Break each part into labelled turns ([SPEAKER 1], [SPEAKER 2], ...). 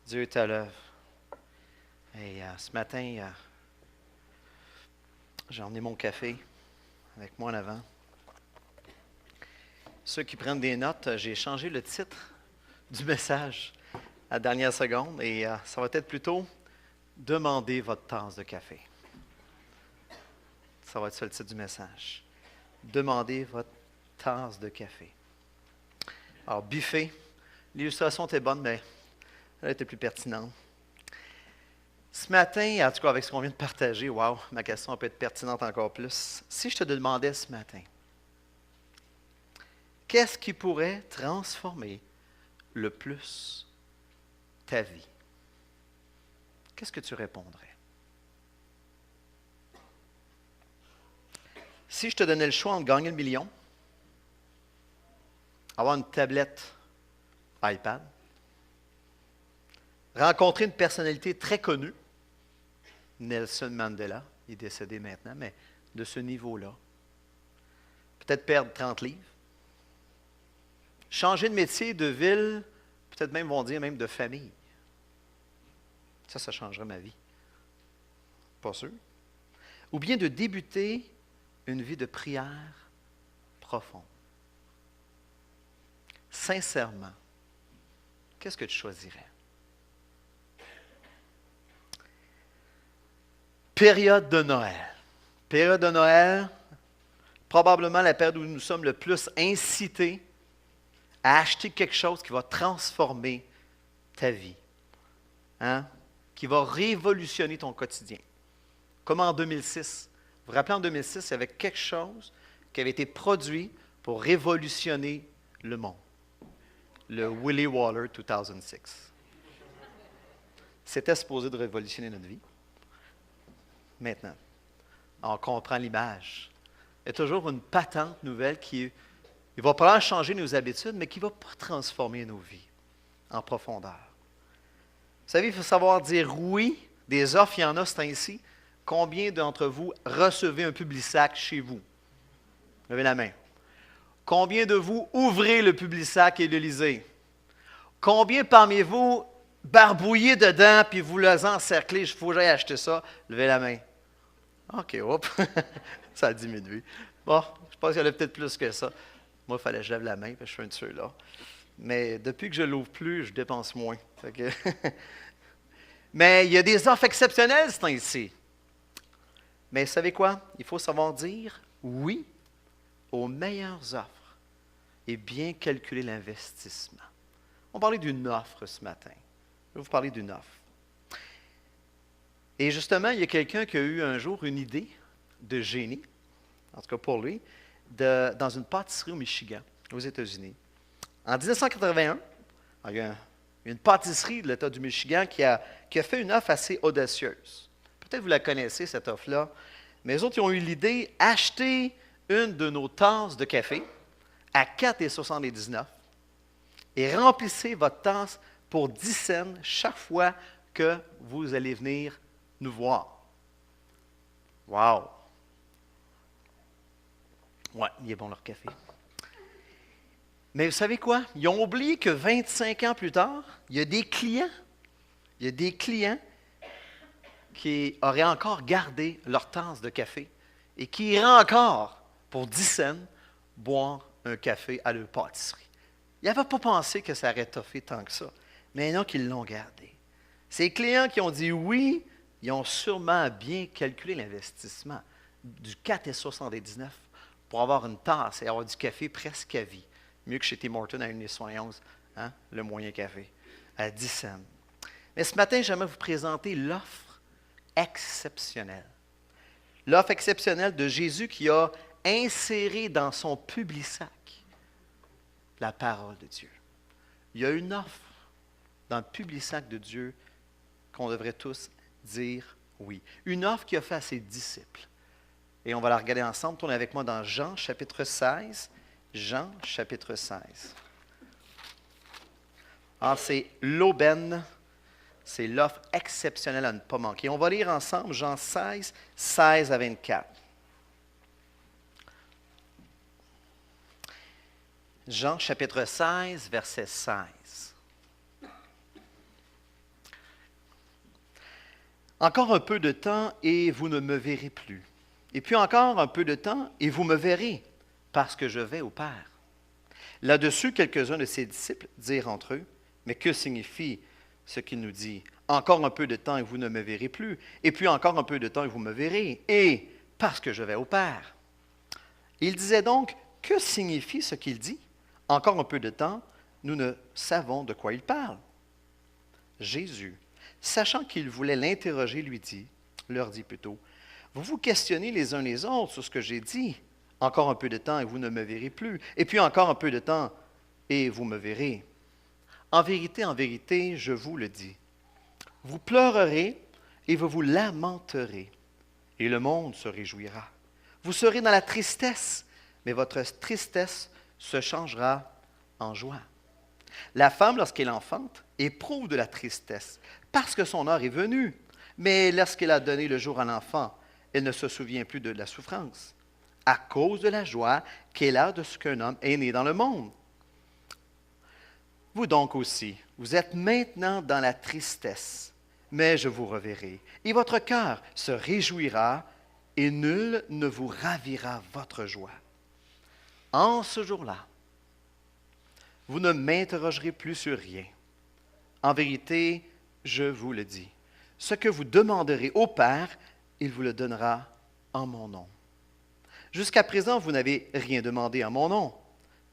[SPEAKER 1] Dieu est à l'œuvre. Et ce matin, j'ai emmené mon café avec moi en avant. Ceux qui prennent des notes, j'ai changé le titre du message à la dernière seconde et ça va être plutôt Demandez votre tasse de café. Ça va être ça le titre du message. Demandez votre tasse de café. Alors, buffet, l'illustration était bonne, mais elle était plus pertinente. Ce matin, en tout cas avec ce qu'on vient de partager, wow, ma question peut être pertinente encore plus. Si je te demandais ce matin, qu'est-ce qui pourrait transformer le plus ta vie? Qu'est-ce que tu répondrais? Si je te donnais le choix entre gagner le million, avoir une tablette iPad, rencontrer une personnalité très connue, Nelson Mandela, il est décédé maintenant, mais de ce niveau-là, peut-être perdre 30 livres, changer de métier, de ville, peut-être même vont dire même de famille. Ça changerait ma vie. Pas sûr. Ou bien de débuter une vie de prière profonde. Sincèrement, qu'est-ce que tu choisirais? Période de Noël. Période de Noël, probablement la période où nous sommes le plus incités à acheter quelque chose qui va transformer ta vie. Hein? Qui va révolutionner ton quotidien. Comme en 2006. Vous vous rappelez, en 2006, il y avait quelque chose qui avait été produit pour révolutionner le monde. Le Willy Waller 2006. C'était supposé de révolutionner notre vie. Maintenant, on comprend l'image. Il y a toujours une patente nouvelle qui va probablement changer nos habitudes, mais qui ne va pas transformer nos vies en profondeur. Vous savez, il faut savoir dire oui. Des offres, il y en a, c'est ainsi. Combien d'entre vous recevez un Publisac chez vous? Levez la main. Combien de vous ouvrez le Publisac et le lisez? Combien parmi vous barbouillez dedans puis vous le encerclez? Il faut que j'aille acheter ça. Levez la main. OK, hop. Ça a diminué. Bon, je pense qu'il y en a peut-être plus que ça. Moi, il fallait que je lève la main, parce que je suis un de ceux-là. Mais depuis que je ne l'ouvre plus, je dépense moins. Mais il y a des offres exceptionnelles, c'est ainsi. Mais vous savez quoi? Il faut savoir dire oui aux meilleures offres et bien calculer l'investissement. On parlait d'une offre ce matin. Je vais vous parler d'une offre. Et justement, il y a quelqu'un qui a eu un jour une idée de génie, en tout cas pour lui, dans une pâtisserie au Michigan, aux États-Unis. En 1981, il y a une pâtisserie de l'État du Michigan qui a fait une offre assez audacieuse. Peut-être vous la connaissez, cette offre-là, mais les autres ils ont eu l'idée d'acheter une de nos tasses de café à 4,79 et remplissez votre tasse pour 10 cents chaque fois que vous allez venir nous voir. Wow! Ouais, il est bon leur café. Mais vous savez quoi? Ils ont oublié que 25 ans plus tard, il y a des clients qui auraient encore gardé leur tasse de café et qui iraient encore, pour 10 cents, boire un café à leur pâtisserie. Ils n'avaient pas pensé que ça aurait toffé tant que ça, mais non qu'ils l'ont gardé. Ces clients qui ont dit oui, ils ont sûrement bien calculé l'investissement du 4,79 pour avoir une tasse et avoir du café presque à vie. Mieux que chez Tim Hortons à 1,71, hein, le moyen café, à 10 cents. Mais ce matin, j'aimerais vous présenter l'offre exceptionnelle. L'offre exceptionnelle de Jésus qui a inséré dans son Publisac la parole de Dieu. Il y a une offre dans le Publisac de Dieu qu'on devrait tous dire oui. Une offre qu'il a fait à ses disciples. Et on va la regarder ensemble. Tournez avec moi dans Jean, chapitre 16. Jean, chapitre 16. Alors, c'est l'aubaine, c'est l'offre exceptionnelle à ne pas manquer. On va lire ensemble Jean 16, 16 à 24. Jean, chapitre 16, verset 16. Encore un peu de temps et vous ne me verrez plus. Et puis encore un peu de temps et vous me verrez, parce que je vais au Père. Là-dessus, quelques-uns de ses disciples dirent entre eux, mais que signifie ce qu'il nous dit? Encore un peu de temps et vous ne me verrez plus. Et puis encore un peu de temps et vous me verrez. Et parce que je vais au Père. Il disait donc, que signifie ce qu'il dit? Encore un peu de temps, nous ne savons de quoi il parle. Jésus, sachant qu'il voulait l'interroger, leur dit plutôt, vous vous questionnez les uns les autres sur ce que j'ai dit. Encore un peu de temps et vous ne me verrez plus. Et puis encore un peu de temps et vous me verrez. En vérité, je vous le dis. Vous pleurerez et vous vous lamenterez. Et le monde se réjouira. Vous serez dans la tristesse, mais votre tristesse se changera en joie. La femme, lorsqu'elle enfante, éprouve de la tristesse, parce que son heure est venue. Mais lorsqu'elle a donné le jour à l'enfant, elle ne se souvient plus de la souffrance, à cause de la joie qu'elle a de ce qu'un homme est né dans le monde. Vous donc aussi, vous êtes maintenant dans la tristesse, mais je vous reverrai, et votre cœur se réjouira, et nul ne vous ravira votre joie. En ce jour-là, vous ne m'interrogerez plus sur rien. En vérité, je vous le dis, ce que vous demanderez au Père, il vous le donnera en mon nom. Jusqu'à présent, vous n'avez rien demandé en mon nom.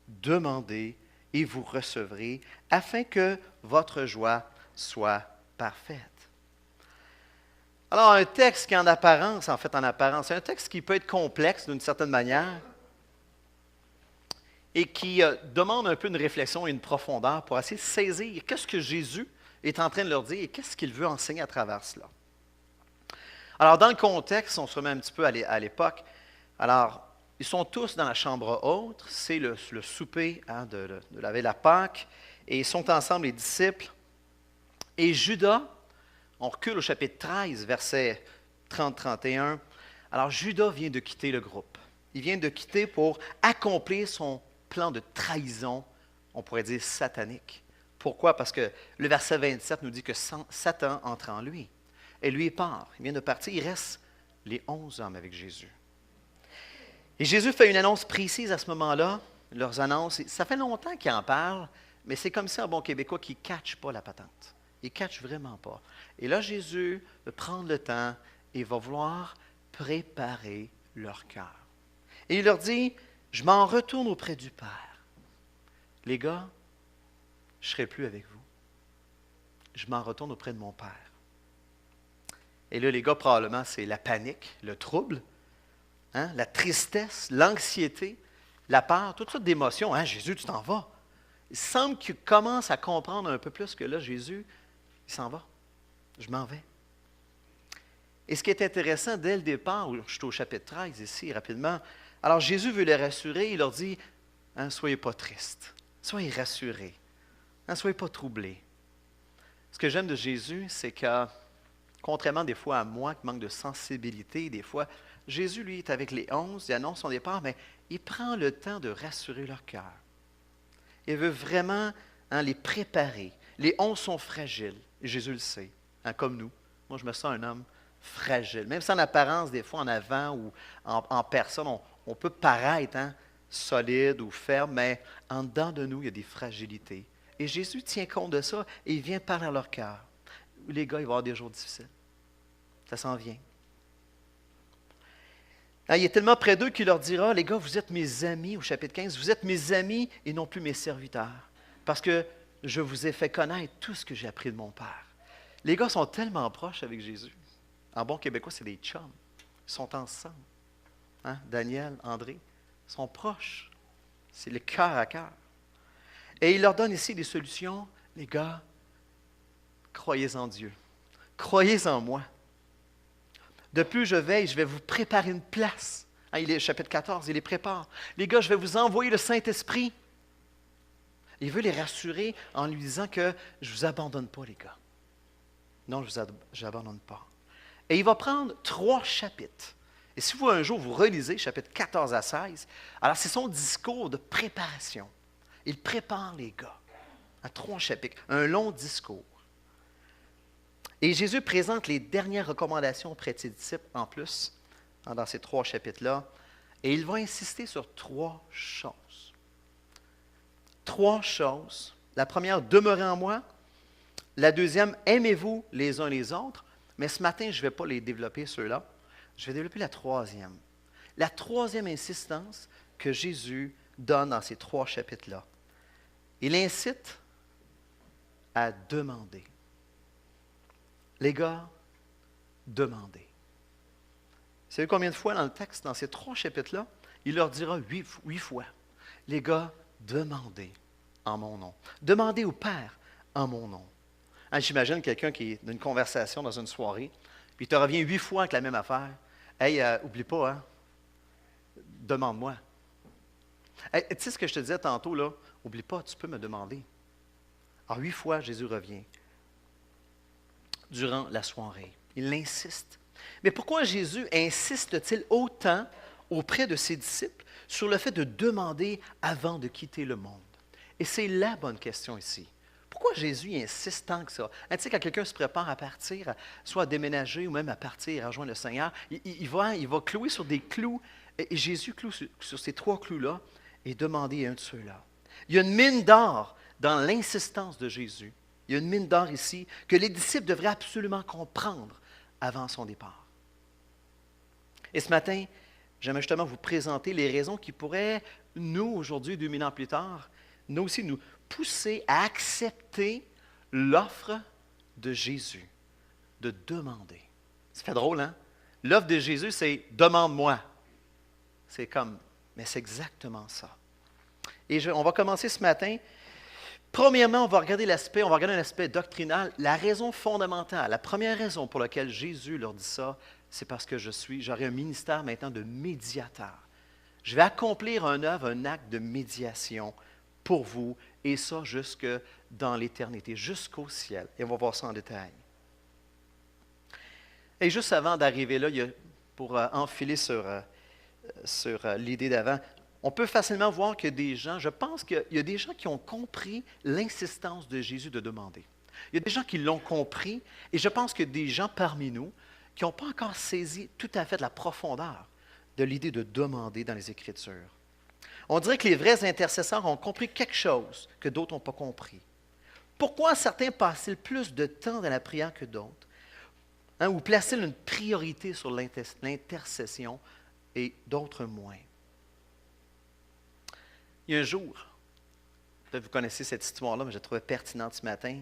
[SPEAKER 1] Demandez et vous recevrez, afin que votre joie soit parfaite. Alors, un texte qui en apparence, c'est un texte qui peut être complexe d'une certaine manière et qui demande un peu une réflexion et une profondeur pour essayer de saisir qu'est-ce que Jésus est en train de leur dire et qu'est-ce qu'il veut enseigner à travers cela. Alors, dans le contexte, on se remet un petit peu à l'époque. Alors, ils sont tous dans la chambre haute, c'est le souper de la veille de la Pâque, et ils sont ensemble, les disciples. Et Judas, on recule au chapitre 13, versets 30-31. Alors, Judas vient de quitter le groupe. Il vient de quitter pour accomplir son plan de trahison, on pourrait dire satanique. Pourquoi? Parce que le verset 27 nous dit que Satan entre en lui. Et lui, il part. Il vient de partir. Il reste les 11 hommes avec Jésus. Et Jésus fait une annonce précise à ce moment-là. Leurs annonces, ça fait longtemps qu'il en parle, mais c'est comme ça, un bon Québécois, qui ne catche pas la patente. Il ne catche vraiment pas. Et là, Jésus va prendre le temps et va vouloir préparer leur cœur. Et il leur dit, je m'en retourne auprès du Père. Les gars, je ne serai plus avec vous. Je m'en retourne auprès de mon Père. Et là, les gars, probablement, c'est la panique, le trouble, la tristesse, l'anxiété, la peur, toutes sortes d'émotions. Jésus, tu t'en vas. Il semble qu'ils commencent à comprendre un peu plus que là, Jésus, il s'en va. Je m'en vais. Et ce qui est intéressant, dès le départ, je suis au chapitre 13 ici, rapidement, alors Jésus veut les rassurer, il leur dit, soyez pas tristes, soyez rassurés, soyez pas troublés. Ce que j'aime de Jésus, c'est que, contrairement des fois à moi qui manque de sensibilité, des fois, Jésus, lui, est avec les 11, il annonce son départ, mais il prend le temps de rassurer leur cœur. Il veut vraiment les préparer. Les 11 sont fragiles, et Jésus le sait, comme nous. Moi, je me sens un homme fragile. Même si en apparence, des fois, en avant ou en personne, on peut paraître solide ou ferme, mais en dedans de nous, il y a des fragilités. Et Jésus tient compte de ça et il vient parler à leur cœur. Les gars, ils vont avoir des jours difficiles. Ça s'en vient. Il est tellement près d'eux qu'il leur dira, les gars, vous êtes mes amis, au chapitre 15, vous êtes mes amis et non plus mes serviteurs, parce que je vous ai fait connaître tout ce que j'ai appris de mon Père. Les gars sont tellement proches avec Jésus. En bon québécois, c'est des chums. Ils sont ensemble. Daniel, André, sont proches. C'est le cœur à cœur. Et il leur donne ici des solutions. Les gars, croyez en Dieu. Croyez en moi. De plus, je veille, je vais vous préparer une place. Il est chapitre 14, il les prépare. Les gars, je vais vous envoyer le Saint-Esprit. Il veut les rassurer en lui disant que je ne vous abandonne pas, les gars. Non, je ne vous abandonne pas. Et il va prendre 3 chapitres. Et si vous, un jour, vous relisez chapitres 14 à 16, alors c'est son discours de préparation. Il prépare les gars à 3 chapitres, un long discours. Et Jésus présente les dernières recommandations auprès de ses disciples en plus, dans ces 3 chapitres-là. Et il va insister sur 3 choses. 3 choses. La première, demeurez en moi. La deuxième, aimez-vous les uns les autres. Mais ce matin, je ne vais pas les développer, ceux-là. Je vais développer la troisième. La troisième insistance que Jésus donne dans ces 3 chapitres-là. Il incite à demander. Les gars, demandez. Vous savez combien de fois dans le texte, dans ces 3 chapitres-là, il leur dira 8 fois. Les gars, demandez en mon nom. Demandez au Père en mon nom. Hein, j'imagine quelqu'un qui est dans une conversation dans une soirée, puis il te revient 8 fois avec la même affaire. Hey, oublie pas, hein? Demande-moi. Hey, tu sais ce que je te disais tantôt, là? Oublie pas, tu peux me demander. Alors, 8 fois, Jésus revient durant la soirée. Il insiste. Mais pourquoi Jésus insiste-t-il autant auprès de ses disciples sur le fait de demander avant de quitter le monde? Et c'est la bonne question ici. Pourquoi Jésus insiste tant que ça? Tu sais, quand quelqu'un se prépare à partir, soit à déménager ou même à partir, à rejoindre le Seigneur, il va clouer sur des clous. Et Jésus cloue sur ces 3 clous-là et demander à un de ceux-là. Il y a une mine d'or dans l'insistance de Jésus. Il y a une mine d'or ici que les disciples devraient absolument comprendre avant son départ. Et ce matin, j'aimerais justement vous présenter les raisons qui pourraient, nous, aujourd'hui, 2000 ans plus tard, nous aussi nous pousser à accepter l'offre de Jésus, de demander. Ça fait drôle, hein? L'offre de Jésus, c'est « demande-moi ». C'est comme, mais c'est exactement ça. Et on va commencer ce matin. Premièrement, on va regarder un aspect doctrinal, la raison fondamentale. La première raison pour laquelle Jésus leur dit ça, c'est parce que j'aurai un ministère maintenant de médiateur. Je vais accomplir un acte de médiation pour vous, et ça jusque dans l'éternité, jusqu'au ciel. Et on va voir ça en détail. Et juste avant d'arriver là, pour enfiler sur l'idée d'avant, on peut facilement voir que je pense qu'il y a des gens qui ont compris l'insistance de Jésus de demander. Il y a des gens qui l'ont compris, et je pense que des gens parmi nous qui n'ont pas encore saisi tout à fait la profondeur de l'idée de demander dans les Écritures. On dirait que les vrais intercesseurs ont compris quelque chose que d'autres n'ont pas compris. Pourquoi certains passent-ils plus de temps dans la prière que d'autres? Ou placent-ils une priorité sur l'intercession et d'autres moins? Il y a un jour, peut-être vous connaissez cette histoire-là, mais je la trouvais pertinente ce matin.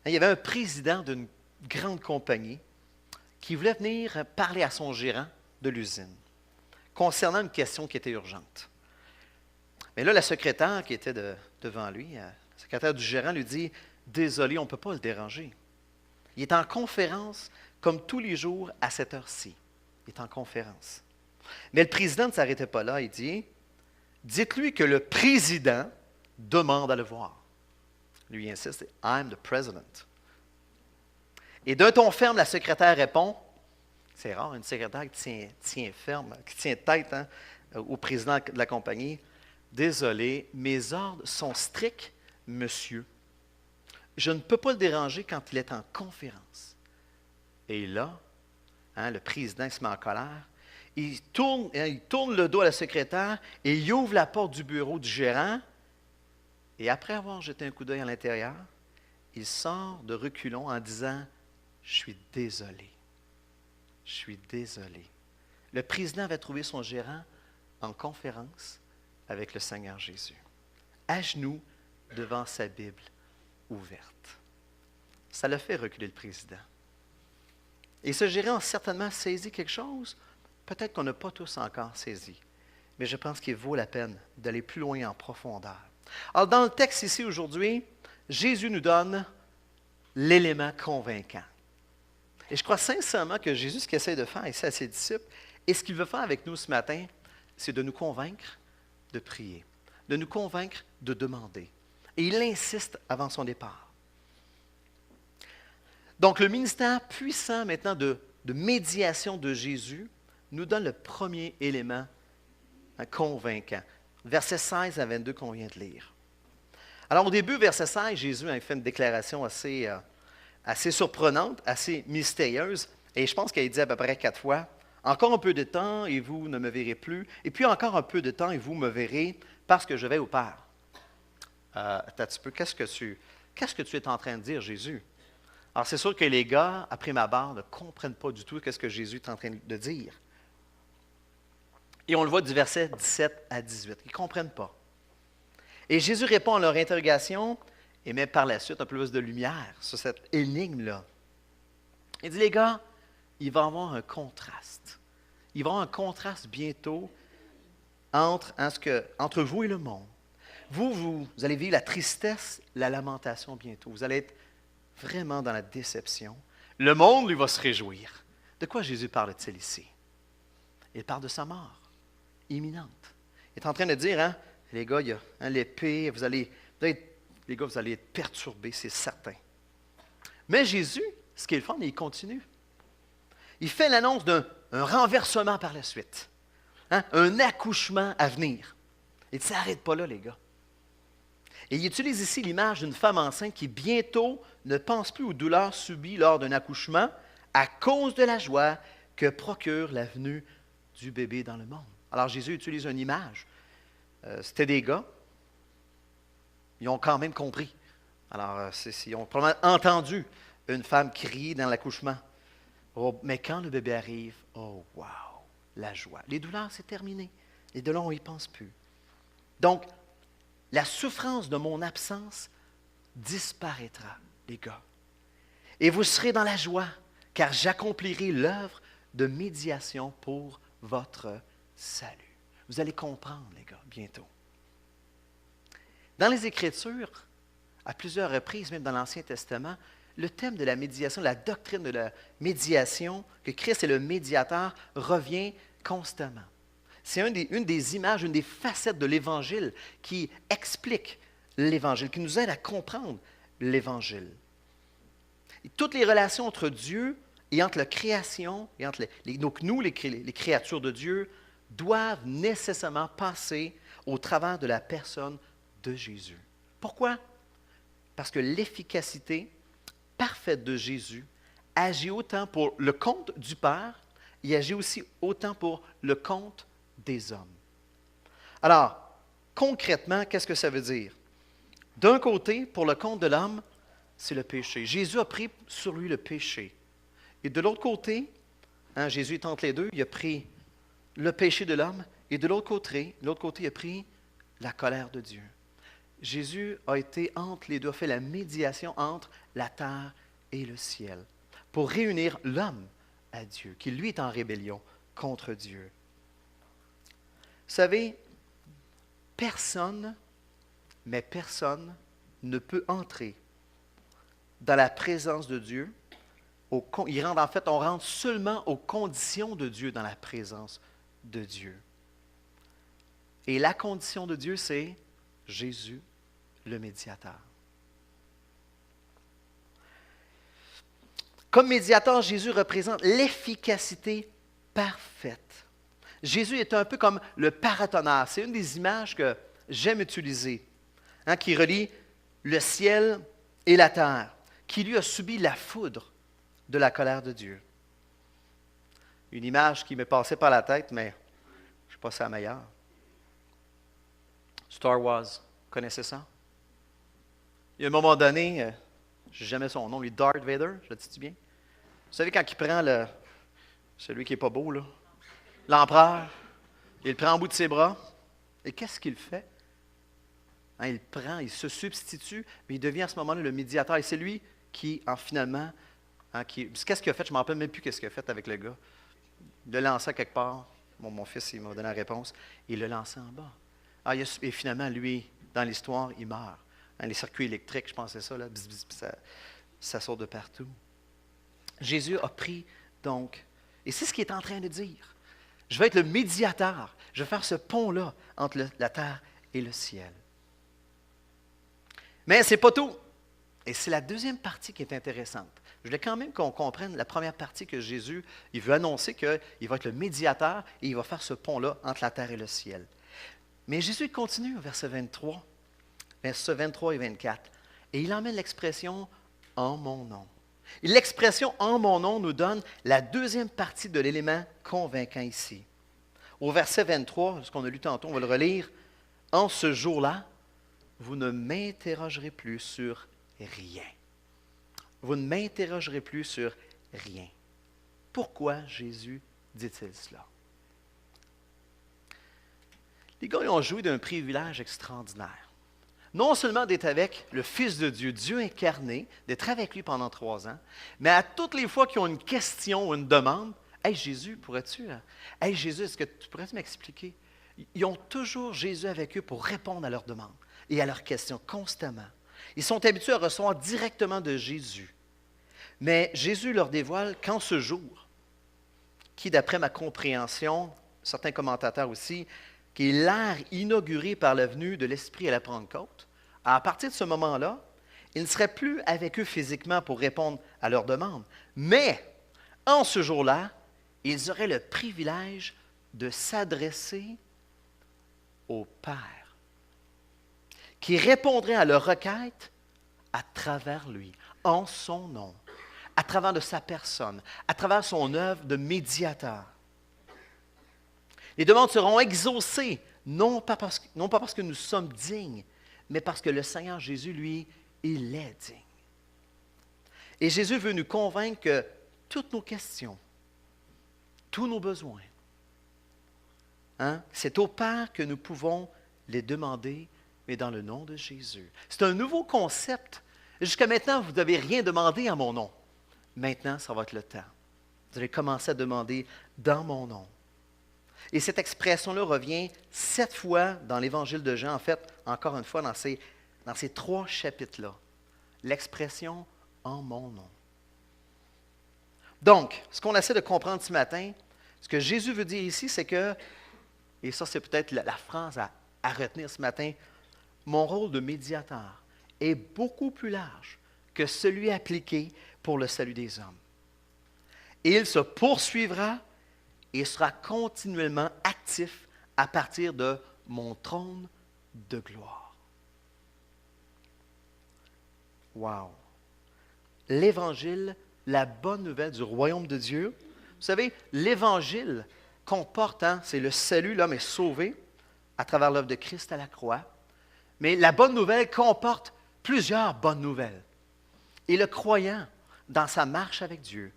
[SPEAKER 1] Il y avait un président d'une grande compagnie qui voulait venir parler à son gérant de l'usine concernant une question qui était urgente. Mais là, la secrétaire qui était devant lui, la secrétaire du gérant lui dit « Désolé, on ne peut pas le déranger. Il est en conférence comme tous les jours à cette heure-ci. Il est en conférence. » Mais le président ne s'arrêtait pas là. Il dit « Dites-lui que le président demande à le voir. » Lui il insiste « I'm the president. » Et d'un ton ferme, la secrétaire répond, c'est rare, une secrétaire qui tient ferme, qui tient tête au président de la compagnie, « Désolé, mes ordres sont stricts, monsieur. Je ne peux pas le déranger quand il est en conférence. » Et là, le président se met en colère. Il tourne le dos à la secrétaire et il ouvre la porte du bureau du gérant. Et après avoir jeté un coup d'œil à l'intérieur, il sort de reculons en disant « Je suis désolé. Je suis désolé. » Le président avait trouvé son gérant en conférence avec le Seigneur Jésus, à genoux devant sa Bible ouverte. Ça l'a fait reculer le président. Et ce gérant a certainement saisi quelque chose, peut-être qu'on n'a pas tous encore saisi, mais je pense qu'il vaut la peine d'aller plus loin en profondeur. Alors, dans le texte ici aujourd'hui, Jésus nous donne l'élément convaincant. Et je crois sincèrement que Jésus, ce qu'il essaie de faire ici à ses disciples, et ce qu'il veut faire avec nous ce matin, c'est de nous convaincre de prier, de nous convaincre de demander. Et il insiste avant son départ. Donc, le ministère puissant maintenant de médiation de Jésus nous donne le premier élément convaincant. Versets 16 à 22 qu'on vient de lire. Alors, au début, verset 16, Jésus a fait une déclaration assez assez surprenante, assez mystérieuse. Et je pense qu'elle dit à peu près 4 fois, « Encore un peu de temps et vous ne me verrez plus. Et puis encore un peu de temps et vous me verrez parce que je vais au Père. » Attends un petit peu, qu'est-ce que tu es en train de dire, Jésus? Alors c'est sûr que les gars, après ma barre, ne comprennent pas du tout ce que Jésus est en train de dire. Et on le voit du verset 17 à 18. Ils ne comprennent pas. Et Jésus répond à leur interrogation et met par la suite un peu plus de lumière sur cette énigme-là. Il dit, les gars, il va y avoir un contraste. Il va y avoir un contraste bientôt entre vous et le monde. Vous allez vivre la tristesse, la lamentation bientôt. Vous allez être vraiment dans la déception. Le monde, lui, va se réjouir. De quoi Jésus parle-t-il ici? Il parle de sa mort imminente. Il est en train de dire, les gars, il y a l'épée, les gars, vous allez être perturbés, c'est certain. Mais Jésus, ce qu'il fait, il continue. Il fait l'annonce d'un renversement par la suite. Un accouchement à venir. Il dit, ça n'arrête pas là, les gars. Et il utilise ici l'image d'une femme enceinte qui bientôt ne pense plus aux douleurs subies lors d'un accouchement à cause de la joie que procure la venue du bébé dans le monde. Alors Jésus utilise une image. C'était des gars. Ils ont quand même compris. Alors, ils ont probablement entendu une femme crier dans l'accouchement. Oh, mais quand le bébé arrive, oh wow, la joie. Les douleurs, c'est terminé. Les douleurs, on n'y pense plus. Donc, la souffrance de mon absence disparaîtra, les gars. Et vous serez dans la joie, car j'accomplirai l'œuvre de médiation pour votre salut. Vous allez comprendre, les gars, bientôt. Dans les Écritures, à plusieurs reprises, même dans l'Ancien Testament, le thème de la médiation, la doctrine de la médiation, que Christ est le médiateur, revient constamment. C'est une des images, une des facettes de l'Évangile qui explique l'Évangile, qui nous aide à comprendre l'Évangile. Et toutes les relations entre Dieu et entre la création, et entre donc nous, les créatures de Dieu, doivent nécessairement passer au travers de la personne de Jésus. Pourquoi? Parce que l'efficacité parfaite de Jésus agit autant pour le compte du Père et agit aussi autant pour le compte des hommes. Alors, concrètement, qu'est-ce que ça veut dire? D'un côté, pour le compte de l'homme, c'est le péché. Jésus a pris sur lui le péché. Et de l'autre côté, Jésus est entre les deux, il a pris le péché de l'homme, et de l'autre côté, il a pris la colère de Dieu. Jésus a été entre les deux, a fait la médiation entre la terre et le ciel, pour réunir l'homme à Dieu, qui lui est en rébellion contre Dieu. Vous savez, personne ne peut entrer dans la présence de Dieu. On rentre seulement aux conditions de Dieu dans la présence de Dieu. Et la condition de Dieu, c'est Jésus, le médiateur. Comme médiateur, Jésus représente l'efficacité parfaite. Jésus est un peu comme le paratonnerre. C'est une des images que j'aime utiliser, qui relie le ciel et la terre, qui lui a subi la foudre de la colère de Dieu. Une image qui m'est passée par la tête, mais je ne sais pas si c'est la meilleure. Star Wars, vous connaissez ça? Il y a un moment donné, je n'ai jamais son nom, lui, Darth Vader, je le dis bien? Vous savez, quand il prend celui qui n'est pas beau, là, l'empereur, il le prend en bout de ses bras, et qu'est-ce qu'il fait? Il le prend, il se substitue, mais il devient à ce moment-là le médiateur, et c'est lui qui, finalement, qu'est-ce qu'il a fait? Je ne me rappelle même plus qu'est-ce qu'il a fait avec le gars. Il le lançait quelque part. Mon fils, il m'a donné la réponse. Il le lançait en bas. Et finalement, lui, dans l'histoire, il meurt. Les circuits électriques, je pensais ça, là, ça sort de partout. Jésus a pris, donc, et c'est ce qu'il est en train de dire. Je vais être le médiateur. Je vais faire ce pont-là entre la terre et le ciel. Mais ce n'est pas tout. Et c'est la deuxième partie qui est intéressante. Je voulais quand même qu'on comprenne la première partie que Jésus, il veut annoncer qu'il va être le médiateur et il va faire ce pont-là entre la terre et le ciel. Mais Jésus continue au verset 23 et 24. Et il emmène l'expression « en mon nom ». Et l'expression « en mon nom » nous donne la deuxième partie de l'élément convaincant ici. Au verset 23, ce qu'on a lu tantôt, on va le relire. « En ce jour-là, vous ne m'interrogerez plus sur rien. » Vous ne m'interrogerez plus sur rien. Pourquoi Jésus dit-il cela? Les gars, ils ont joué d'un privilège extraordinaire. Non seulement d'être avec le Fils de Dieu, Dieu incarné, d'être avec lui pendant 3 ans, mais à toutes les fois qu'ils ont une question ou une demande, « Hey Jésus, pourrais-tu? Hey Jésus, est-ce que tu pourrais m'expliquer? » Ils ont toujours Jésus avec eux pour répondre à leurs demandes et à leurs questions constamment. Ils sont habitués à recevoir directement de Jésus. Mais Jésus leur dévoile qu'en ce jour, qui d'après ma compréhension, certains commentateurs aussi, qui est l'ère inaugurée par la venue de l'Esprit à la Pentecôte, à partir de ce moment-là, il ne serait plus avec eux physiquement pour répondre à leurs demandes, mais en ce jour-là, ils auraient le privilège de s'adresser au Père, qui répondrait à leurs requêtes à travers lui, en son nom, à travers de sa personne, à travers son œuvre de médiateur. Les demandes seront exaucées, non pas parce que nous sommes dignes, mais parce que le Seigneur Jésus, lui, il est digne. Et Jésus veut nous convaincre que toutes nos questions, tous nos besoins, c'est au Père que nous pouvons les demander, mais dans le nom de Jésus. C'est un nouveau concept. Jusqu'à maintenant, vous n'avez rien demandé en mon nom. Maintenant, ça va être le temps. Vous allez commencer à demander dans mon nom. Et cette expression-là revient 7 fois dans l'Évangile de Jean, en fait, encore une fois, dans ces 3 chapitres-là. L'expression « en mon nom ». Donc, ce qu'on essaie de comprendre ce matin, ce que Jésus veut dire ici, c'est que, et ça c'est peut-être la phrase à retenir ce matin, mon rôle de médiateur est beaucoup plus large que celui appliqué pour le salut des hommes. Et il se poursuivra et sera continuellement actif à partir de mon trône de gloire. Wow! L'Évangile, la bonne nouvelle du royaume de Dieu. Vous savez, l'Évangile comporte, c'est le salut, l'homme est sauvé à travers l'œuvre de Christ à la croix. Mais la bonne nouvelle comporte plusieurs bonnes nouvelles. Et le croyant, dans sa marche avec Dieu,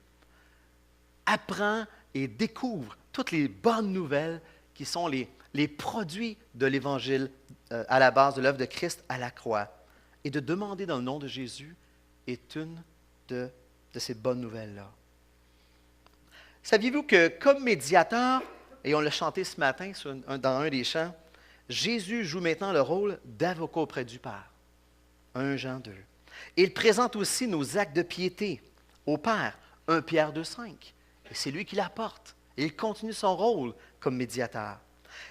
[SPEAKER 1] apprend et découvre toutes les bonnes nouvelles qui sont les produits de l'Évangile à la base de l'œuvre de Christ à la croix. Et de demander dans le nom de Jésus est une de ces bonnes nouvelles-là. Saviez-vous que comme médiateur, et on l'a chanté ce matin dans un des chants, Jésus joue maintenant le rôle d'avocat auprès du Père. 1 Jean 2. Et il présente aussi nos actes de piété au Père. 1 Pierre 2,5. Et c'est lui qui l'apporte. Et il continue son rôle comme médiateur.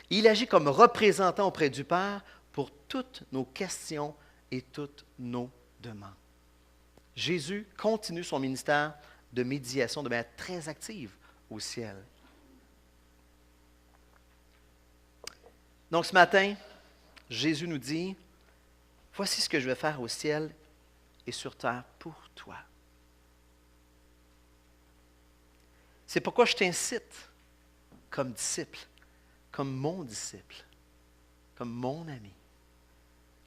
[SPEAKER 1] Il agit comme représentant auprès du Père pour toutes nos questions et toutes nos demandes. Jésus continue son ministère de médiation de manière très active au ciel. Donc ce matin, Jésus nous dit, « Voici ce que je vais faire au ciel et sur terre pour toi. » C'est pourquoi je t'incite, comme disciple, comme mon disciple, comme mon ami,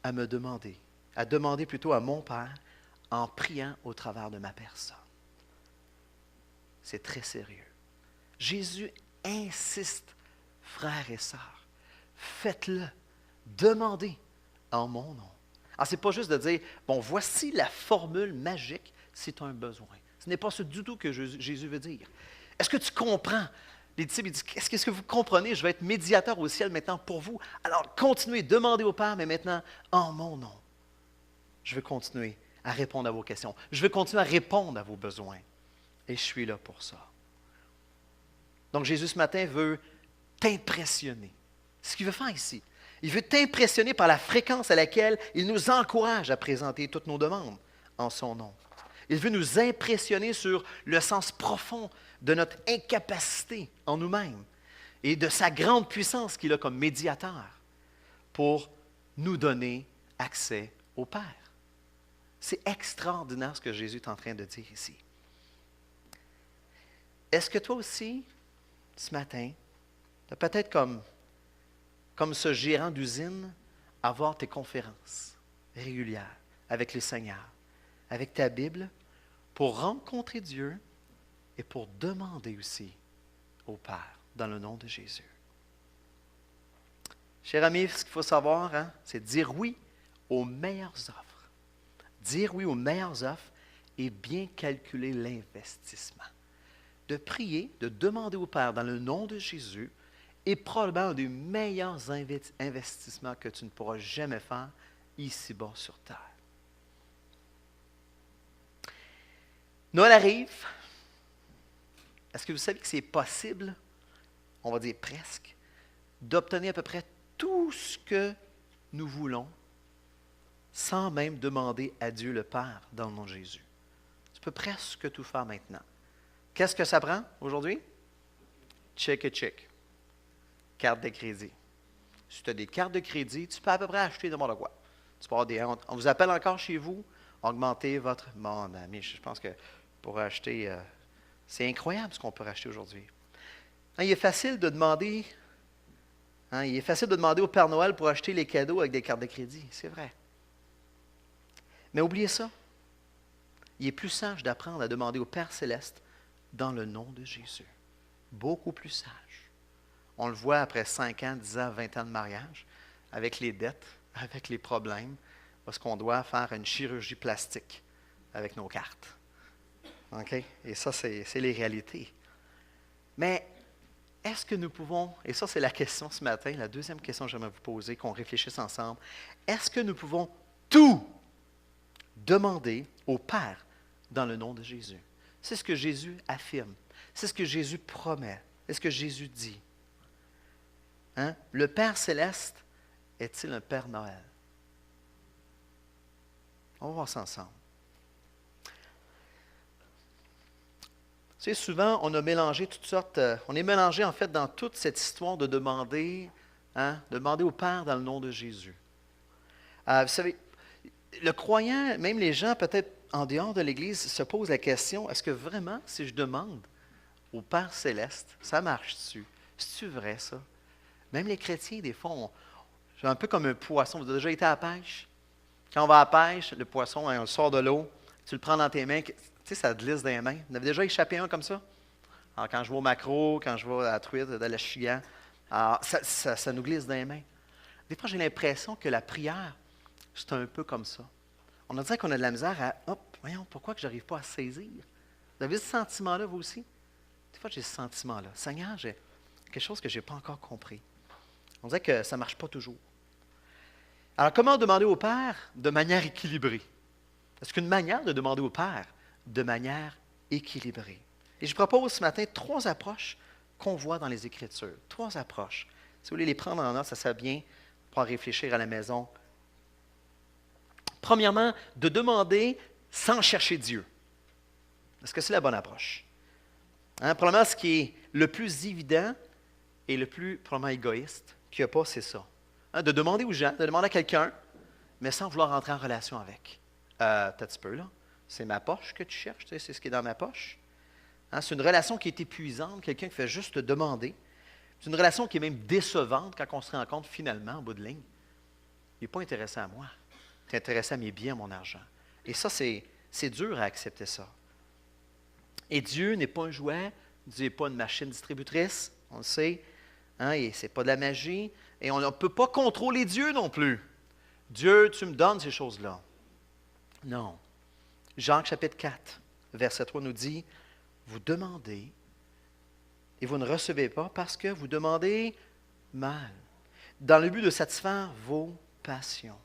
[SPEAKER 1] à demander plutôt à mon Père en priant au travers de ma personne. C'est très sérieux. Jésus insiste, frères et sœurs, faites-le, demandez en mon nom. Alors, ce n'est pas juste de dire, bon, voici la formule magique si tu as un besoin. Ce n'est pas ça du tout que Jésus veut dire. Est-ce que tu comprends? Les disciples disent, est-ce que vous comprenez? Je vais être médiateur au ciel maintenant pour vous. Alors, continuez, demandez au Père, mais maintenant, en mon nom. Je veux continuer à répondre à vos questions. Je veux continuer à répondre à vos besoins. Et je suis là pour ça. Donc, Jésus, ce matin, veut t'impressionner. C'est ce qu'il veut faire ici. Il veut t'impressionner par la fréquence à laquelle il nous encourage à présenter toutes nos demandes en son nom. Il veut nous impressionner sur le sens profond de notre incapacité en nous-mêmes et de sa grande puissance qu'il a comme médiateur pour nous donner accès au Père. C'est extraordinaire ce que Jésus est en train de dire ici. Est-ce que toi aussi, ce matin, tu as peut-être comme ce gérant d'usine, avoir tes conférences régulières avec le Seigneur, avec ta Bible, pour rencontrer Dieu et pour demander aussi au Père, dans le nom de Jésus. Cher ami, ce qu'il faut savoir, c'est dire oui aux meilleures offres. Dire oui aux meilleures offres et bien calculer l'investissement. De prier, de demander au Père dans le nom de Jésus est probablement un des meilleurs investissements que tu ne pourras jamais faire ici-bas sur terre. Noël arrive. Est-ce que vous savez que c'est possible, on va dire presque, d'obtenir à peu près tout ce que nous voulons sans même demander à Dieu le Père dans le nom de Jésus? Tu peux presque tout faire maintenant. Qu'est-ce que ça prend aujourd'hui? Check et check. Carte de crédit. Si tu as des cartes de crédit, tu peux à peu près acheter n'importe quoi. Tu peux avoir on vous appelle encore chez vous, augmenter votre... Mon ami, je pense que pour acheter... c'est incroyable ce qu'on peut acheter aujourd'hui. Il est facile de demander... il est facile de demander au Père Noël pour acheter les cadeaux avec des cartes de crédit. C'est vrai. Mais oubliez ça. Il est plus sage d'apprendre à demander au Père Céleste dans le nom de Jésus. Beaucoup plus sage. On le voit après 5 ans, 10 ans, 20 ans de mariage, avec les dettes, avec les problèmes, parce qu'on doit faire une chirurgie plastique avec nos cartes. OK? Et ça, c'est les réalités. Mais est-ce que nous pouvons, et ça c'est la question ce matin, la deuxième question que j'aimerais vous poser, qu'on réfléchisse ensemble, est-ce que nous pouvons tout demander au Père dans le nom de Jésus? C'est ce que Jésus affirme. C'est ce que Jésus promet. C'est ce que Jésus dit. Le Père Céleste est-il un Père Noël? On va voir ça ensemble. Tu sais, souvent, on a mélangé toutes sortes, on est mélangé en fait dans toute cette histoire de demander au Père dans le nom de Jésus. Vous savez, le croyant, même les gens peut-être en dehors de l'Église, se posent la question, est-ce que vraiment, si je demande au Père Céleste, ça marche-tu? C'est-tu vrai, ça? Même les chrétiens, des fois, c'est un peu comme un poisson. Vous avez déjà été à la pêche? Quand on va à la pêche, le poisson, on sort de l'eau, tu le prends dans tes mains, tu sais, ça glisse dans les mains. Vous avez déjà échappé un comme ça? Alors, quand je vais au maquereau, quand je vais à la truite, à la chigan, alors, ça nous glisse dans les mains. Des fois, j'ai l'impression que la prière, c'est un peu comme ça. On a dit qu'on a de la misère à, voyons, pourquoi que je n'arrive pas à saisir? Vous avez ce sentiment-là, vous aussi? Des fois, j'ai ce sentiment-là. Seigneur, j'ai quelque chose que je n'ai pas encore compris. On dirait que ça ne marche pas toujours. Alors, comment demander au Père de manière équilibrée? Est-ce qu'une manière de demander au Père de manière équilibrée? Et je propose ce matin 3 approches qu'on voit dans les Écritures. 3 approches. Si vous voulez les prendre en note, ça serait bien pour réfléchir à la maison. Premièrement, de demander sans chercher Dieu. Est-ce que c'est la bonne approche? Probablement, ce qui est le plus évident et le plus probablement égoïste qu'il n'y a pas, c'est ça. De demander aux gens, de demander à quelqu'un, mais sans vouloir entrer en relation avec. T'as un petit peu, là. C'est ma poche que tu cherches, tu sais, c'est ce qui est dans ma poche. C'est une relation qui est épuisante, quelqu'un qui fait juste te demander. C'est une relation qui est même décevante quand on se rend compte finalement, au bout de ligne. Il n'est pas intéressé à moi. Il est intéressé à mes biens, à mon argent. Et ça, c'est dur à accepter ça. Et Dieu n'est pas un jouet, Dieu n'est pas une machine distributrice, on le sait. Et ce n'est pas de la magie. Et on ne peut pas contrôler Dieu non plus. Dieu, tu me donnes ces choses-là. Non. Jacques chapitre 4, verset 3 nous dit, vous demandez et vous ne recevez pas parce que vous demandez mal, dans le but de satisfaire vos passions.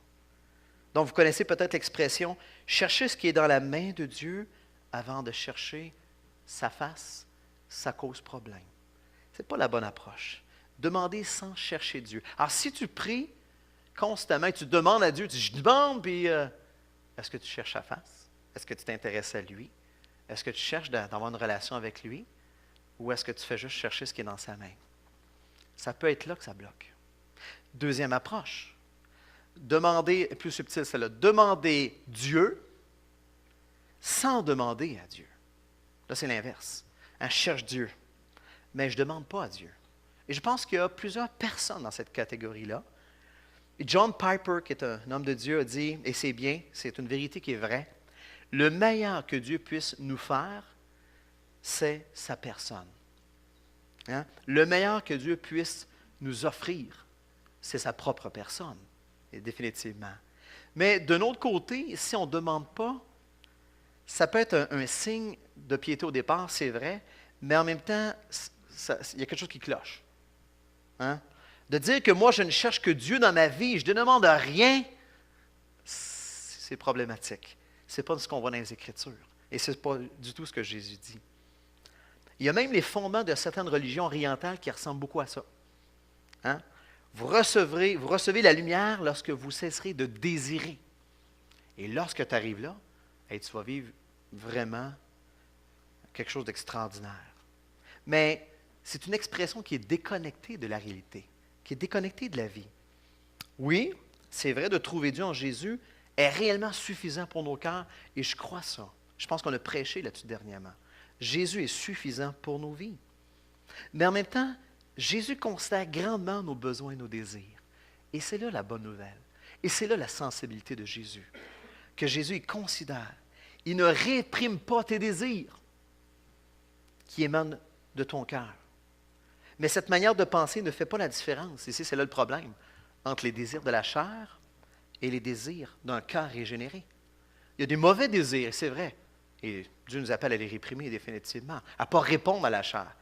[SPEAKER 1] Donc, vous connaissez peut-être l'expression « chercher ce qui est dans la main de Dieu avant de chercher sa face, ça cause problème ». Ce n'est pas la bonne approche. Demander sans chercher Dieu. Alors, si tu pries constamment et tu demandes à Dieu, tu dis « je demande », puis est-ce que tu cherches sa face? Est-ce que tu t'intéresses à lui? Est-ce que tu cherches d'avoir une relation avec lui? Ou est-ce que tu fais juste chercher ce qui est dans sa main? Ça peut être là que ça bloque. Deuxième approche. Demander, plus subtil, c'est là, demander Dieu sans demander à Dieu. Là, c'est l'inverse. Je cherche Dieu, mais je ne demande pas à Dieu. Et je pense qu'il y a plusieurs personnes dans cette catégorie-là. Et John Piper, qui est un homme de Dieu, a dit, et c'est bien, c'est une vérité qui est vraie, le meilleur que Dieu puisse nous faire, c'est sa personne. Hein? Le meilleur que Dieu puisse nous offrir, c'est sa propre personne, et définitivement. Mais d'un autre côté, si on ne demande pas, ça peut être un signe de piété au départ, c'est vrai, mais en même temps, il y a quelque chose qui cloche. Hein? De dire que moi, je ne cherche que Dieu dans ma vie, je ne demande rien, c'est problématique. Ce n'est pas ce qu'on voit dans les Écritures. Et ce n'est pas du tout ce que Jésus dit. Il y a même les fondements de certaines religions orientales qui ressemblent beaucoup à ça. Hein? Vous recevez la lumière lorsque vous cesserez de désirer. Et lorsque tu arrives là, tu vas vivre vraiment quelque chose d'extraordinaire. Mais c'est une expression qui est déconnectée de la réalité, qui est déconnectée de la vie. Oui, c'est vrai, de trouver Dieu en Jésus est réellement suffisant pour nos cœurs, et je crois ça. Je pense qu'on a prêché là-dessus dernièrement. Jésus est suffisant pour nos vies. Mais en même temps, Jésus considère grandement nos besoins et nos désirs. Et c'est là la bonne nouvelle. Et c'est là la sensibilité de Jésus. Que Jésus, il considère. Il ne réprime pas tes désirs qui émanent de ton cœur. Mais cette manière de penser ne fait pas la différence. Ici, c'est là le problème. Entre les désirs de la chair et les désirs d'un cœur régénéré. Il y a des mauvais désirs, c'est vrai. Et Dieu nous appelle à les réprimer définitivement, à ne pas répondre à la chair.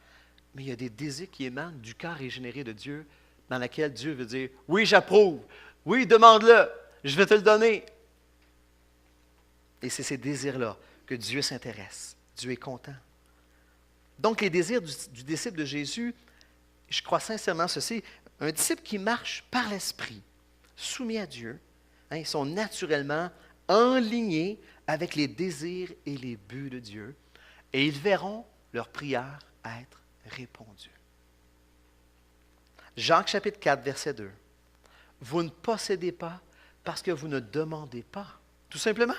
[SPEAKER 1] Mais il y a des désirs qui émanent du cœur régénéré de Dieu, dans lequel Dieu veut dire, oui, j'approuve, oui, demande-le, je vais te le donner. Et c'est ces désirs-là que Dieu s'intéresse. Dieu est content. Donc, les désirs du disciple de Jésus, je crois sincèrement ceci, un disciple qui marche par l'Esprit, soumis à Dieu, ils sont naturellement enlignés avec les désirs et les buts de Dieu, et ils verront leur prière être répondue. Jacques chapitre 4, verset 2. Vous ne possédez pas parce que vous ne demandez pas. Tout simplement.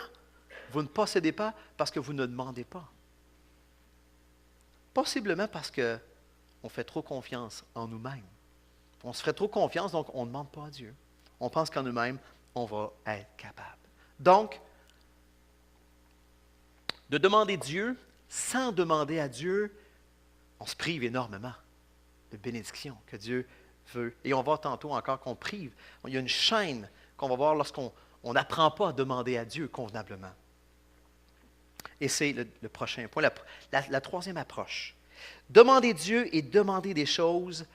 [SPEAKER 1] Vous ne possédez pas parce que vous ne demandez pas. Possiblement parce qu'on fait trop confiance en nous-mêmes. On se fait trop confiance, donc on ne demande pas à Dieu. On pense qu'en nous-mêmes, on va être capable. Donc, de demander Dieu sans demander à Dieu, on se prive énormément de bénédictions que Dieu veut. Et on va voir tantôt encore qu'on prive. Il y a une chaîne qu'on va voir lorsqu'on n'apprend pas à demander à Dieu convenablement. Et c'est le prochain point, la troisième approche. Demander Dieu et demander des choses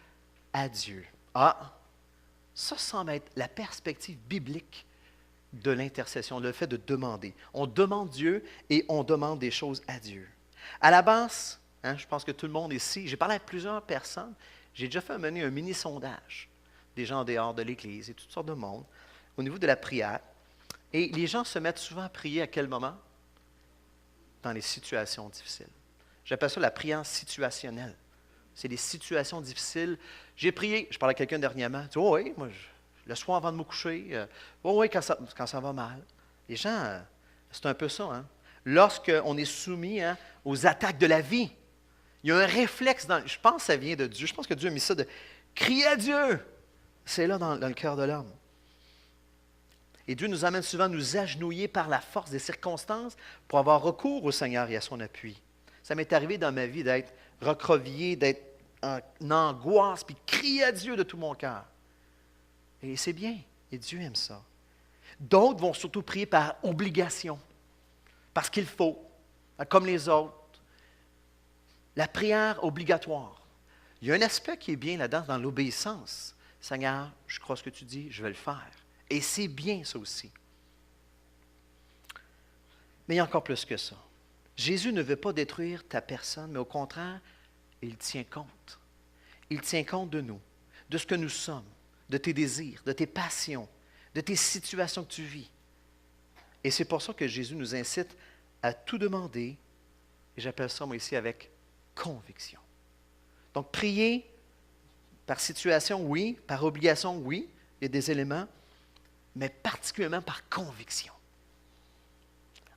[SPEAKER 1] à Dieu. Ah, ça semble être la perspective biblique de l'intercession, le fait de demander. On demande Dieu et on demande des choses à Dieu. À la base, je pense que tout le monde ici, j'ai parlé à plusieurs personnes, j'ai déjà fait mener un mini-sondage, des gens en dehors de l'Église et toutes sortes de monde, au niveau de la prière. Et les gens se mettent souvent à prier à quel moment? Dans les situations difficiles. J'appelle ça la prière situationnelle. C'est des situations difficiles. J'ai prié, je parlais à quelqu'un dernièrement, il dit, oh oui, moi, le soir avant de me coucher, oh oui, quand ça va mal. Les gens, c'est un peu ça. Hein? Lorsqu'on est soumis aux attaques de la vie, il y a un réflexe, je pense que ça vient de Dieu, je pense que Dieu a mis ça de crier à Dieu. C'est là dans le cœur de l'homme. Et Dieu nous amène souvent à nous agenouiller par la force des circonstances pour avoir recours au Seigneur et à son appui. Ça m'est arrivé dans ma vie d'être recroquevillé, d'être en angoisse, puis crier à Dieu de tout mon cœur. Et c'est bien, et Dieu aime ça. D'autres vont surtout prier par obligation, parce qu'il faut, comme les autres. La prière obligatoire. Il y a un aspect qui est bien là-dedans, dans l'obéissance. Seigneur, je crois ce que tu dis, je vais le faire. Et c'est bien ça aussi. Mais il y a encore plus que ça. Jésus ne veut pas détruire ta personne, mais au contraire, il tient compte. Il tient compte de nous, de ce que nous sommes, de tes désirs, de tes passions, de tes situations que tu vis. Et c'est pour ça que Jésus nous incite à tout demander, et j'appelle ça moi ici avec conviction. Donc prier par situation, oui, par obligation, oui, il y a des éléments, mais particulièrement par conviction.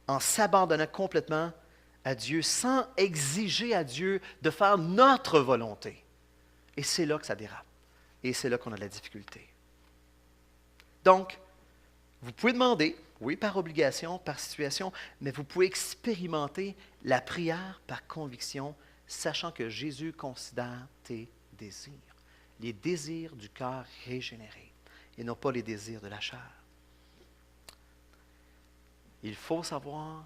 [SPEAKER 1] en s'abandonnant complètement à Dieu, sans exiger à Dieu de faire notre volonté. Et c'est là que ça dérape. Et c'est là qu'on a de la difficulté. Donc, vous pouvez demander, oui, par obligation, par situation, mais vous pouvez expérimenter la prière par conviction, sachant que Jésus considère tes désirs. Les désirs du cœur régénéré, et non pas les désirs de la chair. Il faut savoir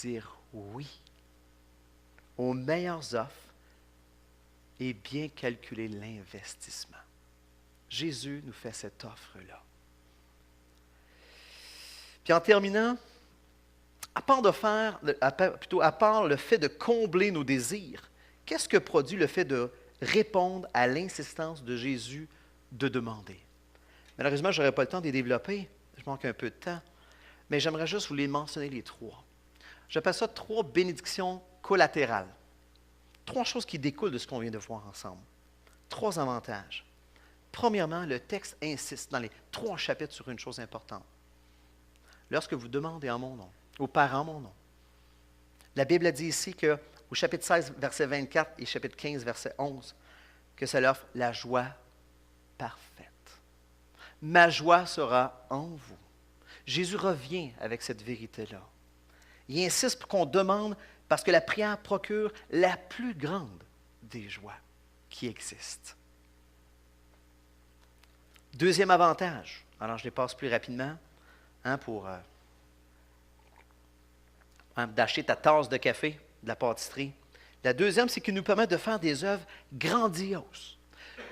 [SPEAKER 1] dire oui aux meilleures offres et bien calculer l'investissement. Jésus nous fait cette offre-là. Puis en terminant, à part le fait de combler nos désirs, qu'est-ce que produit le fait de répondre à l'insistance de Jésus de demander? Malheureusement, je n'aurai pas le temps de les développer. Je manque un peu de temps. Mais j'aimerais juste vous les mentionner les trois. J'appelle ça 3 bénédictions collatérales. 3 choses qui découlent de ce qu'on vient de voir ensemble. 3 avantages. Premièrement, le texte insiste dans les 3 chapitres sur une chose importante. Lorsque vous demandez en mon nom, au Père en mon nom, la Bible a dit ici qu'au chapitre 16, verset 24 et chapitre 15, verset 11, que ça leur offre la joie parfaite. Ma joie sera en vous. Jésus revient avec cette vérité-là. Il insiste pour qu'on demande parce que la prière procure la plus grande des joies qui existent. Deuxième avantage, alors je les passe plus rapidement, pour d'acheter ta tasse de café de la pâtisserie. La deuxième, c'est qu'il nous permet de faire des œuvres grandioses.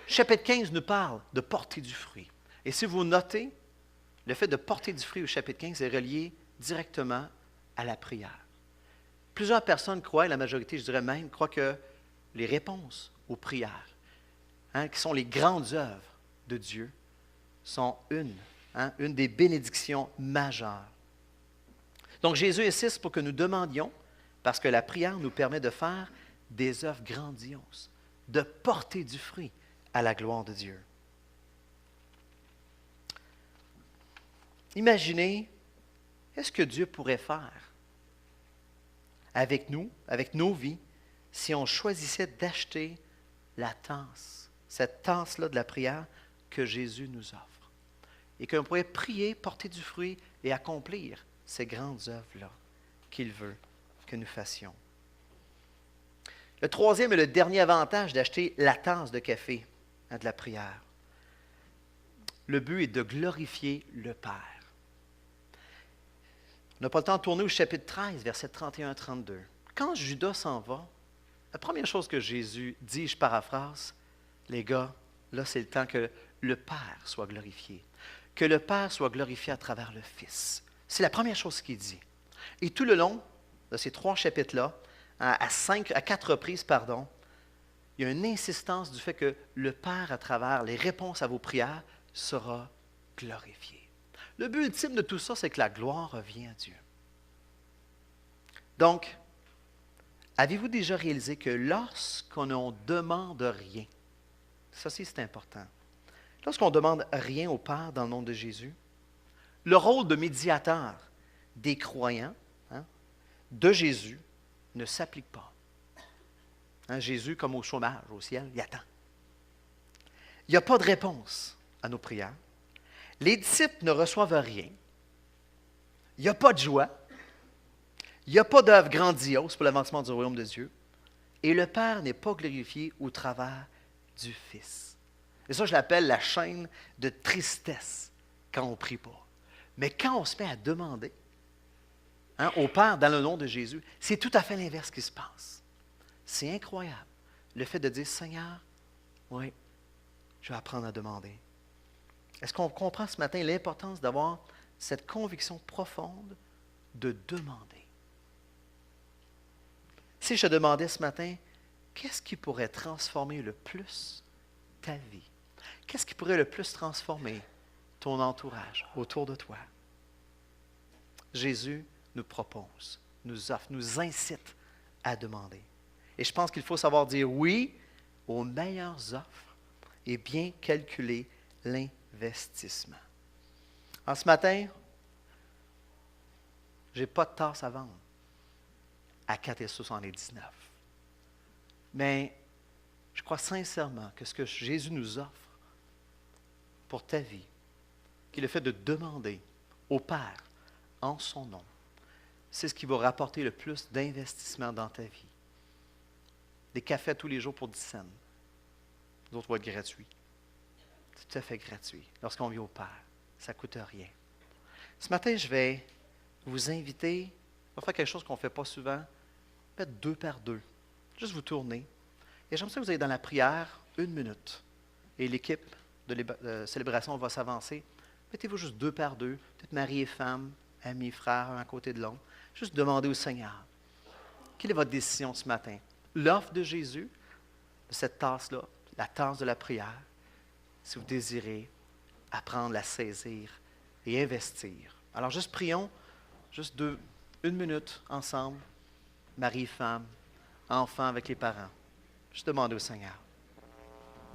[SPEAKER 1] Chapitre 15 nous parle de porter du fruit. Et si vous notez, le fait de porter du fruit au chapitre 15 est relié directement à la prière. Plusieurs personnes croient, la majorité, je dirais même, croient que les réponses aux prières, qui sont les grandes œuvres de Dieu, sont une des bénédictions majeures. Donc Jésus insiste pour que nous demandions, parce que la prière nous permet de faire des œuvres grandioses, de porter du fruit à la gloire de Dieu. Imaginez, qu'est-ce que Dieu pourrait faire avec nous, avec nos vies, si on choisissait d'acheter la tasse, cette tasse-là de la prière que Jésus nous offre, et qu'on pourrait prier, porter du fruit et accomplir ces grandes œuvres-là qu'il veut que nous fassions. Le troisième et le dernier avantage d'acheter la tasse de café de la prière, le but est de glorifier le Père. On n'a pas le temps de tourner au chapitre 13, versets 31-32. Quand Judas s'en va, la première chose que Jésus dit, je paraphrase, les gars, là c'est le temps que le Père soit glorifié. Que le Père soit glorifié à travers le Fils. C'est la première chose qu'il dit. Et tout le long de ces 3 chapitres-là, à 4 reprises, il y a une insistance du fait que le Père, à travers les réponses à vos prières, sera glorifié. Le but ultime de tout ça, c'est que la gloire revient à Dieu. Donc, avez-vous déjà réalisé que lorsqu'on ne demande rien, ça aussi c'est important, lorsqu'on ne demande rien au Père dans le nom de Jésus, le rôle de médiateur des croyants de Jésus ne s'applique pas. Jésus, comme au chômage, au ciel, il attend. Il n'y a pas de réponse à nos prières. Les disciples ne reçoivent rien. Il n'y a pas de joie. Il n'y a pas d'œuvre grandiose pour l'avancement du royaume de Dieu. Et le Père n'est pas glorifié au travers du Fils. Et ça, je l'appelle la chaîne de tristesse quand on ne prie pas. Mais quand on se met à demander au Père dans le nom de Jésus, c'est tout à fait l'inverse qui se passe. C'est incroyable. Le fait de dire, Seigneur, oui, je vais apprendre à demander. Est-ce qu'on comprend ce matin l'importance d'avoir cette conviction profonde de demander? Si je te demandais ce matin, qu'est-ce qui pourrait transformer le plus ta vie? Qu'est-ce qui pourrait le plus transformer ton entourage autour de toi? Jésus nous propose, nous offre, nous incite à demander. Et je pense qu'il faut savoir dire oui aux meilleures offres et bien calculer l'investissement. En ce matin, Je n'ai pas de tasse à vendre à 4,79 $. Mais je crois sincèrement que ce que Jésus nous offre pour ta vie, qui est le fait de demander au Père en son nom, c'est ce qui va rapporter le plus d'investissement dans ta vie. Des cafés tous les jours pour 10 cents. D'autres vont être gratuits. C'est tout à fait gratuit. Lorsqu'on vient au Père, ça ne coûte rien. Ce matin, je vais vous inviter, on va faire quelque chose qu'on ne fait pas souvent, peut-être 2 par 2. Juste vous tourner. Et j'aimerais que vous ayez dans la prière 1 minute. Et l'équipe de célébration va s'avancer. Mettez-vous juste 2 par 2, peut-être mari et femme, amis, frères, un à côté de l'autre. Juste demandez au Seigneur, quelle est votre décision ce matin? L'offre de Jésus, de cette tasse-là, la tasse de la prière, si vous désirez apprendre à saisir et investir. Alors juste prions, juste 1 minute ensemble, mari, femme, enfants avec les parents. Juste demandez au Seigneur.